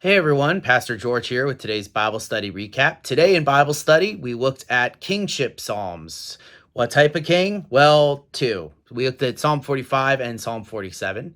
Hey everyone, Pastor George here with today's Bible study recap. Today in Bible study, we looked at kingship psalms. What type of king? Well, two. We looked at Psalm 45 and Psalm 47,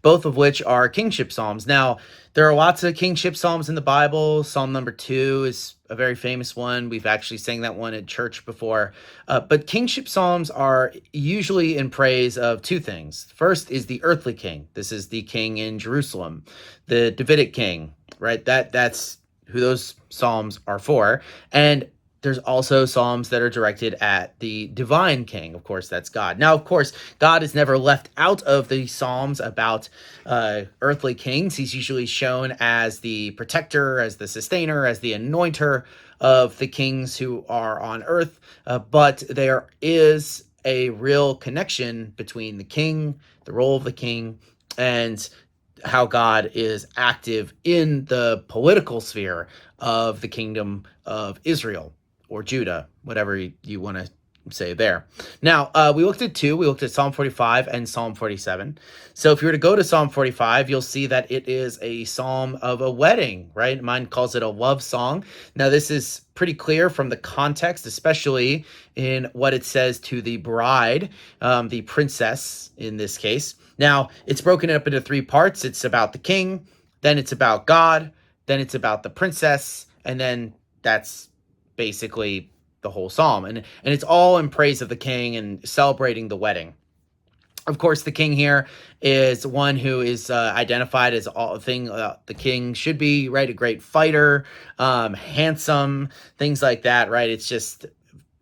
both of which are kingship psalms. Now, there are lots of kingship psalms in the Bible. Psalm number 2 is a very famous one. We've actually sang that one at church before. But kingship psalms are usually in praise of two things. First is the earthly king. This is the king in Jerusalem, the Davidic king, right? That's who those psalms are for. And there's also psalms that are directed at the divine king. Of course, that's God. Now, of course, God is never left out of the psalms about earthly kings. He's usually shown as the protector, as the sustainer, as the anointer of the kings who are on earth. But there is a real connection between the king, the role of the king, and how God is active in the political sphere of the kingdom of Israel or Judah, whatever you want to say there. Now, we looked at two. We looked at Psalm 45 and Psalm 47. So if you were to go to Psalm 45, you'll see that it is a psalm of a wedding, right? Mine calls it a love song. Now, this is pretty clear from the context, especially in what it says to the bride, the princess in this case. Now, it's broken up into three parts. It's about the king, then it's about God, then it's about the princess, and then that's basically the whole psalm. And it's all in praise of the king and celebrating the wedding. Of course, the king here is one who is identified as all thing the king should be, right? A great fighter, handsome, things like that, right? It's just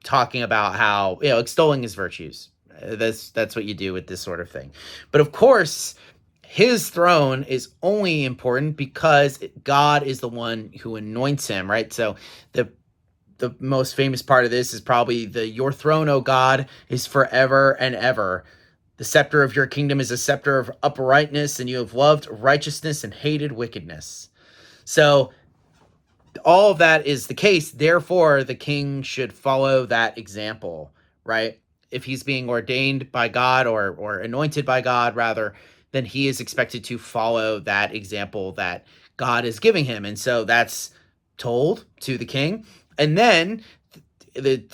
talking about how, extolling his virtues. That's what you do with this sort of thing. But of course, his throne is only important because God is the one who anoints him, right? So the most famous part of this is probably your throne, O God, is forever and ever. The scepter of your kingdom is a scepter of uprightness, and you have loved righteousness and hated wickedness. So all of that is the case. Therefore, the king should follow that example, right? If he's being ordained by God or anointed by God, rather, then he is expected to follow that example that God is giving him. And so that's told to the king. And then the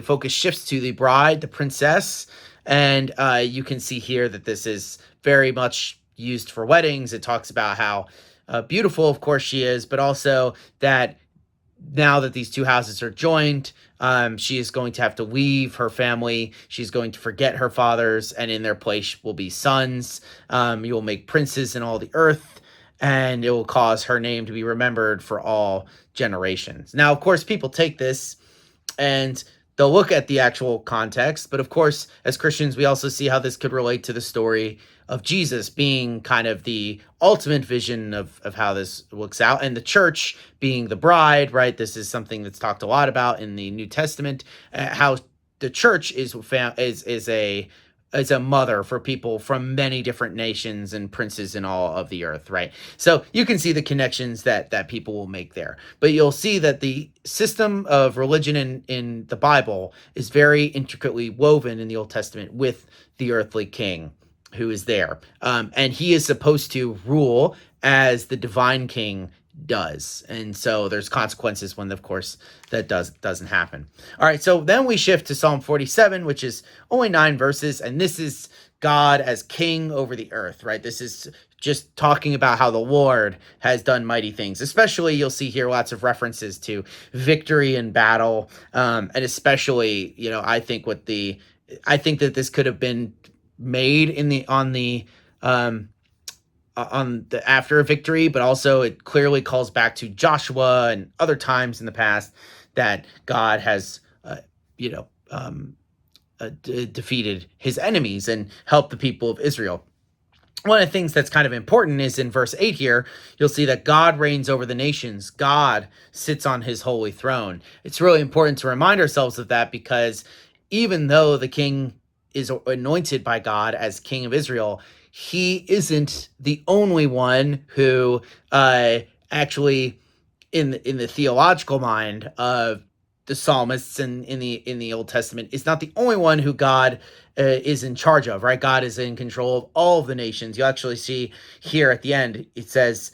focus shifts to the bride, the princess. And you can see here that this is very much used for weddings. It talks about how beautiful, of course, she is, but also that now that these two houses are joined, she is going to have to leave her family. She's going to forget her fathers, and in their place will be sons. You will make princes in all the earth, and it will cause her name to be remembered for all generations. Now, of course, people take this and they'll look at the actual context, but of course, as Christians, we also see how this could relate to the story of Jesus being kind of the ultimate vision of how this looks out, and the church being the bride, right? This is something that's talked a lot about in the New Testament, how the church is a mother for people from many different nations and princes in all of the earth, right? So you can see the connections that people will make there. But you'll see that the system of religion in the Bible is very intricately woven in the Old Testament with the earthly king who is there. And he is supposed to rule as the divine king does. And so there's consequences when, of course, that doesn't happen. All right, so then we shift to Psalm 47, which is only 9 verses, and this is God as king over the earth, right? This is just talking about how the Lord has done mighty things. Especially, you'll see here lots of references to victory in battle, and especially, I think that this could have been made on the after a victory, but also it clearly calls back to Joshua and other times in the past that God has, defeated his enemies and helped the people of Israel. One of the things that's kind of important is in verse 8 here, you'll see that God reigns over the nations. God sits on his holy throne. It's really important to remind ourselves of that because even though the king is anointed by God as king of Israel, he isn't the only one who actually in the theological mind of the psalmists and in the Old Testament is not the only one who God is in charge of, right? God is in control of all of the nations. You actually see here at the end, it says,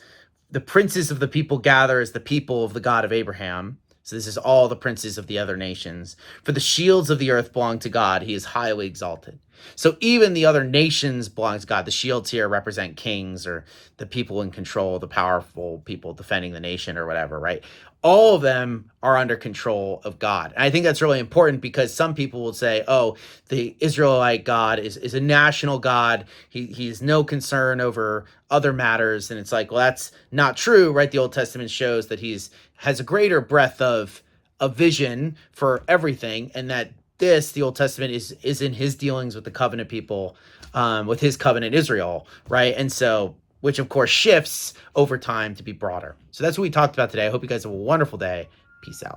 The princes of the people gather as the people of the God of Abraham. So this is all the princes of the other nations. For the shields of the earth belong to God. He is highly exalted. So even the other nations belong to God. The shields here represent kings or the people in control, the powerful people defending the nation or whatever, right? All of them are under control of God. And I think that's really important because some people will say, oh, the Israelite God is a national God. He has no concern over other matters. And it's like, well, that's not true, right? The Old Testament shows that has a greater breadth of a vision for everything, and that the Old Testament is in his dealings with the covenant people, with his covenant Israel, right? And so, which of course shifts over time to be broader. So that's what we talked about today. I hope you guys have a wonderful day. Peace out.